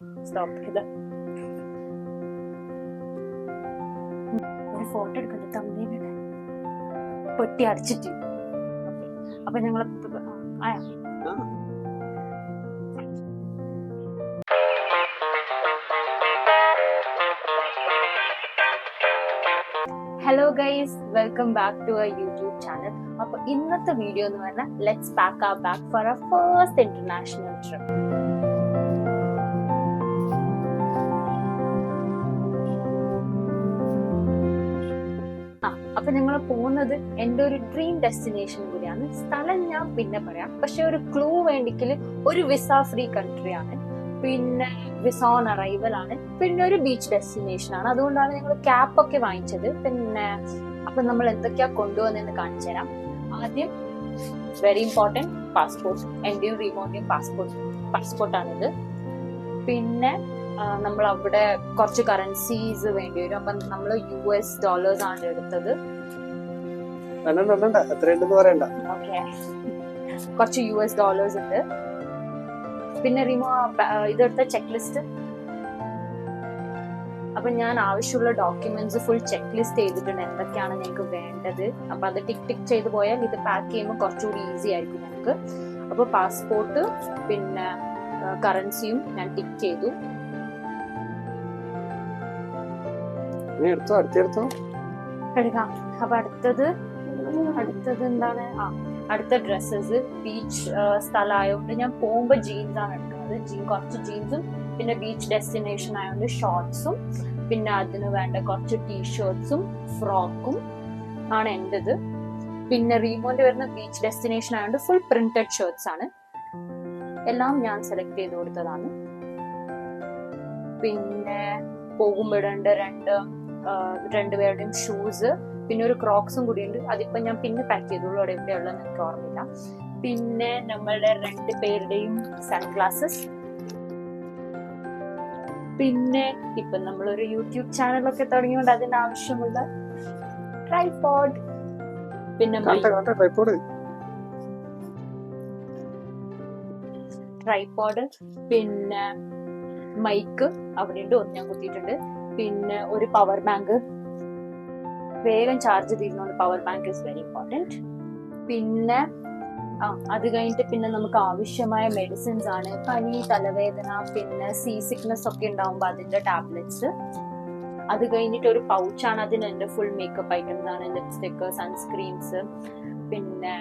Stop ചെയ്ത് ഒരു photo എടുക്കണ്ട തമ്മിലിടെ പൊട്ടി അടിച്ചിട്ട്. അപ്പൊ ഞങ്ങള് ആയാ hello guys, welcome back to our YouTube channel. അപ്പൊ ഇന്നത്തെ വീഡിയോ എന്ന് പറഞ്ഞാൽ let's pack our bag for our first international trip. അപ്പൊ ഞങ്ങൾ പോകുന്നത് എൻ്റെ ഒരു ഡ്രീം ഡെസ്റ്റിനേഷൻ കൂടിയാണ്. സ്ഥലം ഞാൻ പിന്നെ പറയാം, പക്ഷെ ഒരു ക്ലൂ വേണ്ടിക്കല് ഒരു വിസ ഫ്രീ കൺട്രി ആണ്, പിന്നെ വിസ ഓൺ അറൈവൽ ആണ്, പിന്നെ ഒരു ബീച്ച് ഡെസ്റ്റിനേഷൻ ആണ്. അതുകൊണ്ടാണ് ഞങ്ങൾ ക്യാപ്പ് ഒക്കെ വാങ്ങിച്ചത്. പിന്നെ അപ്പൊ നമ്മൾ എന്തൊക്കെയാ കൊണ്ടുവന്നെന്ന് കാണിച്ചു തരാം. ആദ്യം വെരി ഇമ്പോർട്ടൻറ്റ് പാസ്പോർട്ട്, എന്റെയും റീമോന്റെയും പാസ്പോർട്ടാണിത്. പിന്നെ നമ്മൾ അവിടെ കുറച്ച് കറൻസീസ് വേണ്ടി വരും. അപ്പൊ നമ്മൾ US$ ആണ് എടുത്തത്. ഓക്കെ, കുറച്ച് US$ ഉണ്ട്. പിന്നെ റിമോ ഇതെടുത്ത ചെക്ക് ലിസ്റ്റ്. അപ്പൊ ഞാൻ ആവശ്യമുള്ള ഡോക്യുമെന്റ്സ് ഫുൾ ചെക്ക് ലിസ്റ്റ് ചെയ്തിട്ടുണ്ട്, എന്തൊക്കെയാണ് ഞങ്ങൾക്ക് വേണ്ടത്. അപ്പൊ അത് ടിക്ക് ചെയ്ത് പോയാൽ ഇത് പാക്ക് ചെയ്യുമ്പോൾ കുറച്ചുകൂടി ഈസി ആയിരിക്കും ഞങ്ങൾക്ക്. അപ്പൊ പാസ്പോർട്ട് പിന്നെ കറൻസിയും ഞാൻ ടിക്ക് ചെയ്തു. എടുക്കാം. അപ്പൊ അടുത്തത് എന്താണ്? അടുത്ത ഡ്രസ്സസ്. ബീച്ച് സ്ഥലമായതുകൊണ്ട് ഞാൻ പോകുമ്പോ ജീൻസ് ആണ് എടുക്കുന്നത്. കുറച്ച് ജീൻസും പിന്നെ ബീച്ച് ഡെസ്റ്റിനേഷൻ ആയതുകൊണ്ട് ഷോർട്സും പിന്നെ അതിന് വേണ്ട കുറച്ച് ടീഷർട്സും ഫ്രോക്കും ആണ് എന്റേത്. പിന്നെ റീമോന്റെ വരുന്ന ബീച്ച് ഡെസ്റ്റിനേഷൻ ആയതുകൊണ്ട് ഫുൾ പ്രിന്റഡ് ഷർട്ട്സ് ആണ്. എല്ലാം ഞാൻ സെലക്ട് ചെയ്ത് കൊടുത്തതാണ്. പിന്നെ പോകുമ്പോ ഇടേണ്ട രണ്ടുപേരുടെയും ഷൂസ്, പിന്നെ ഒരു ക്രോക്സും കൂടി ഉണ്ട്. അതിപ്പോ ഞാൻ പിന്നെ പാക്ക് ചെയ്തോളൂ, അവിടെ എവിടെയുള്ളതെന്ന് എനിക്ക് ഓർമ്മയില്ല. പിന്നെ നമ്മളുടെ 2 പേരുടെയും സൺഗ്ലാസസ്. പിന്നെ ഇപ്പൊ നമ്മളൊരു യൂട്യൂബ് ചാനലൊക്കെ തുടങ്ങിയോണ്ട് അതിന് ആവശ്യമുള്ള ട്രൈപോഡ്. പിന്നെ ട്രൈപോഡ്, പിന്നെ മൈക്ക് അവിടെ ഉണ്ട്, ഒന്ന് ഞാൻ കുത്തിയിട്ടുണ്ട്. പിന്നെ ഒരു പവർ ബാങ്ക്, വേഗം ചാർജ് തീരുന്നോണ്ട് power bank is very important. പിന്നെ അത് കഴിഞ്ഞിട്ട് പിന്നെ നമുക്ക് ആവശ്യമായ മെഡിസിൻസ് ആണ്. പനി, തലവേദന, പിന്നെ സീ സിക്നസ് ഒക്കെ ഉണ്ടാവുമ്പോൾ അതിന്റെ ടാബ്ലറ്റ്സ്. അത് കഴിഞ്ഞിട്ട് ഒരു പൗച്ചാണ്, അതിന് എന്റെ ഫുൾ മേക്കപ്പ് ഐറ്റംസ് ആണ്. ലിപ്സ്റ്റിക്, സൺസ്ക്രീൻസ്, പിന്നെ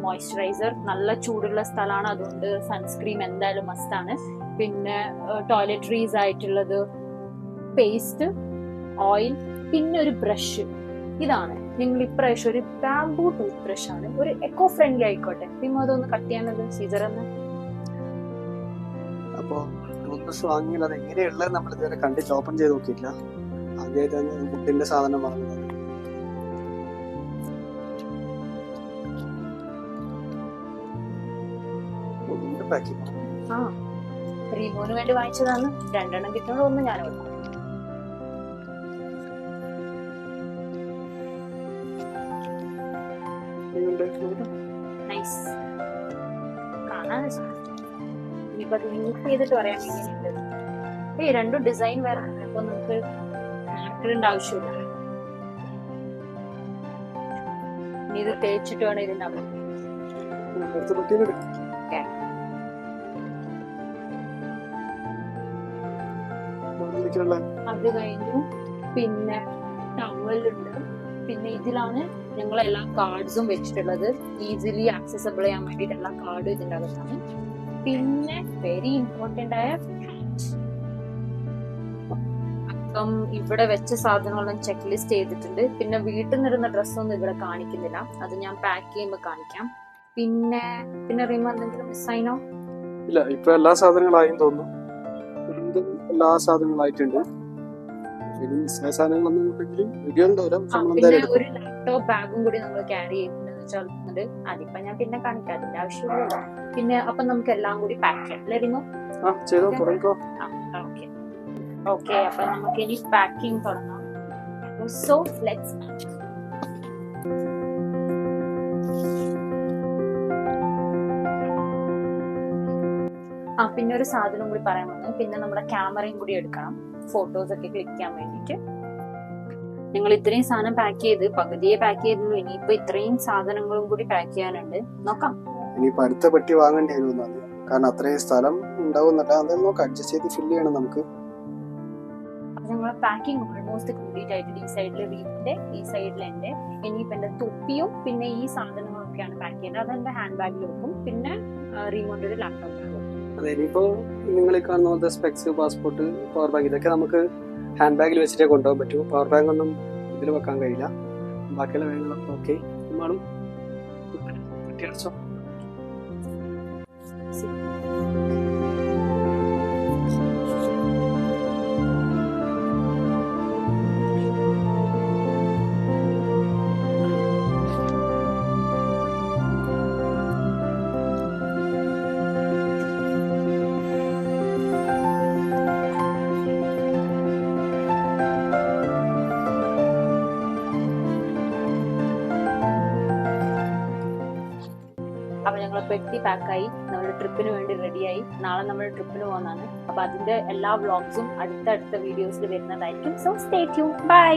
മോയ്സ്ചറൈസർ. നല്ല ചൂടുള്ള സ്ഥലമാണ്, അതുകൊണ്ട് സൺസ്ക്രീൻ എന്തായാലും മസ്റ്റ് ആണ്. പിന്നെ ടോയ്ലറ്ററീസ് ആയിട്ടുള്ളത്, പേസ്റ്റ്, ഓയിൽ, പിന്നെ ഒരു ബ്രഷ്. ഇതാണ്. നിങ്ങൾ ഇപ്രാവശ്യം ഒരു ബാംബൂ ടൂത്ത് ബ്രഷ് ആണ്, ഒരു എക്കോ ഫ്രണ്ട്ലി ആയിക്കോട്ടെ. പിന്നെ അതൊന്ന് കട്ട് ചെയ്യാനത് സീസറന്ന്. അപ്പൊ ടൂത്ത് ബ്രഷ് വാങ്ങിയാൽ അത് എങ്ങനെയുള്ളത് നമ്മൾ ഇതുവരെ കണ്ടിട്ട് ഓപ്പൺ ചെയ്ത് നോക്കിയില്ല. ആദ്യമായിട്ടാണ് ഫുഡിന്റെ സാധനം വാങ്ങുന്നത്. റീമോന് വേണ്ടി വാങ്ങിച്ചതാണ്. 2 എണ്ണം കിട്ടുന്നത്, ഒന്ന് ഞാൻ കൊടുക്കും. നൈസ്, കാണാൻ ഇനിയിപ്പോ അത് യൂസ് ചെയ്തിട്ട് പറയാൻ എങ്ങനെയുണ്ട്. 2 ഡിസൈൻ വേറെ, അപ്പൊ നമുക്ക് മാറ്ററിന്റെ ആവശ്യമില്ല. ഇനി ഇത് തേച്ചിട്ട് വേണം ഇതിന്റെ അവിടെ. അത് കഴിഞ്ഞു. പിന്നെ ടവലുണ്ട്. പിന്നെ ഇതിലാണ് ഞങ്ങൾ എല്ലാ കാർഡ്സും വെച്ചിട്ടുള്ളത്, ഈസിലി ആക്സസബിൾ ചെയ്യാൻ വേണ്ടിയിട്ട് എല്ലാ കാർഡും ഇതിൻ്റെ അകത്താണ്. പിന്നെ വെരി ഇമ്പോർട്ടൻ്റ് ആയ അപ്പം ഇവിടെ വെച്ച സാധനങ്ങളും ചെക്ക് ലിസ്റ്റ് ചെയ്തിട്ടുണ്ട്. പിന്നെ വീട്ടിൽ നിന്നിരുന്ന ഡ്രസ്സൊന്നും ഇവിടെ കാണിക്കുന്നില്ല, അത് ഞാൻ പാക്ക് ചെയ്യുമ്പോൾ കാണിക്കാം. പിന്നെ റീമ എന്തെങ്കിലും മിസ്സായിനോ? ഇല്ല, ഇപ്പൊ എല്ലാ സാധനങ്ങളായും തോന്നുന്നു. എല്ലാ സാധനങ്ങളായിട്ടുണ്ട്. ഒരു ലാപ്ടോപ്പ് ബാഗും കൂടി നമ്മൾ ക്യാരി ചെയ്യുന്നുണ്ട്. അതിപ്പോ ഞാൻ പിന്നെ കാണിക്കാം, അതിന്റെ ആവശ്യമില്ല. പിന്നെ അപ്പൊ നമുക്ക് എല്ലാം കൂടി പാക്ക് ചെയ്യാം അല്ലേ റിമോ? ഓക്കെ, അപ്പൊ നമുക്ക് ഇനി പാക്കിംഗ് തുടങ്ങാം. So let's. പിന്നെ ഒരു സാധനം കൂടി പറയാൻ വന്നു. പിന്നെ നമ്മുടെ ക്യാമറയും കൂടി എടുക്കണം, ഫോട്ടോസ് ഒക്കെ ക്ലിക്ക് ചെയ്യാൻ വേണ്ടിയിട്ട്. ഞങ്ങൾ ഇത്രയും സാധനം പാക്ക് ചെയ്ത് പകുതിയെ പാക്ക് ചെയ്തുള്ളൂ. ഇനിയിപ്പോ ഇത്രയും സാധനങ്ങളും കൂടി പാക്ക് ചെയ്യാനുണ്ട്. നോക്കാം. ഇനിയിപ്പോ അടുത്ത പെട്ടി വാങ്ങേണ്ടി വരുമെന്നാണ്. കാരണം അത്രയും സ്ഥലം ഉണ്ടാവുന്നല്ല, അതെല്ലാം നോക്കാം, അഡ്ജസ്റ്റ് ചെയ്ത് ഫില്ല് ചെയ്യണം നമുക്ക്. ഞങ്ങളെ പാക്കിംഗ് ഓൾമോസ്റ്റ് കംപ്ലീറ്റ് ആയിട്ടുണ്ട്. ഈ സൈഡിൽ വീടിന്റെ, ഈ സൈഡിൽ എന്റെ. ഇനിയിപ്പോ എന്റെ തൊപ്പിയും പിന്നെ ഈ സാധനങ്ങളൊക്കെയാണ് പാക്ക് ചെയ്യേണ്ടത്. അതെന്റെ ഹാൻഡ് ബാഗിൽ വെക്കും. പിന്നെ റീമോണ്ടൊരു ലാപ്ടോപ്പിൽ വെക്കും. അതെ, ഇനിയിപ്പോ നിങ്ങൾ കാണുന്ന പോലത്തെ സ്പെക്സ്, പാസ്പോർട്ട്, പവർ ബാങ്ക്, ഇതൊക്കെ നമുക്ക് ഹാൻഡ് ബാഗിൽ വെച്ചിട്ടേ കൊണ്ടുപോകാൻ പറ്റൂ. പവർ ബാങ്ക് ഒന്നും ഇതിൽ വെക്കാൻ കഴിയില്ല. ബാക്കിയുള്ള കാര്യങ്ങളൊക്കെ ഓക്കെ. നമ്മളും അടച്ചോ. അപ്പൊ ഞങ്ങൾ പെട്ടി പാക്കായി, നമ്മുടെ ട്രിപ്പിന് വേണ്ടി റെഡിയായി. നാളെ നമ്മൾ ട്രിപ്പിന് പോകുന്നതാണ്. അപ്പൊ അതിന്റെ എല്ലാ വ്ളോഗ്സും അടുത്തടുത്ത വീഡിയോസിൽ വരുന്നതായിരിക്കും. So stay tune. ബൈ.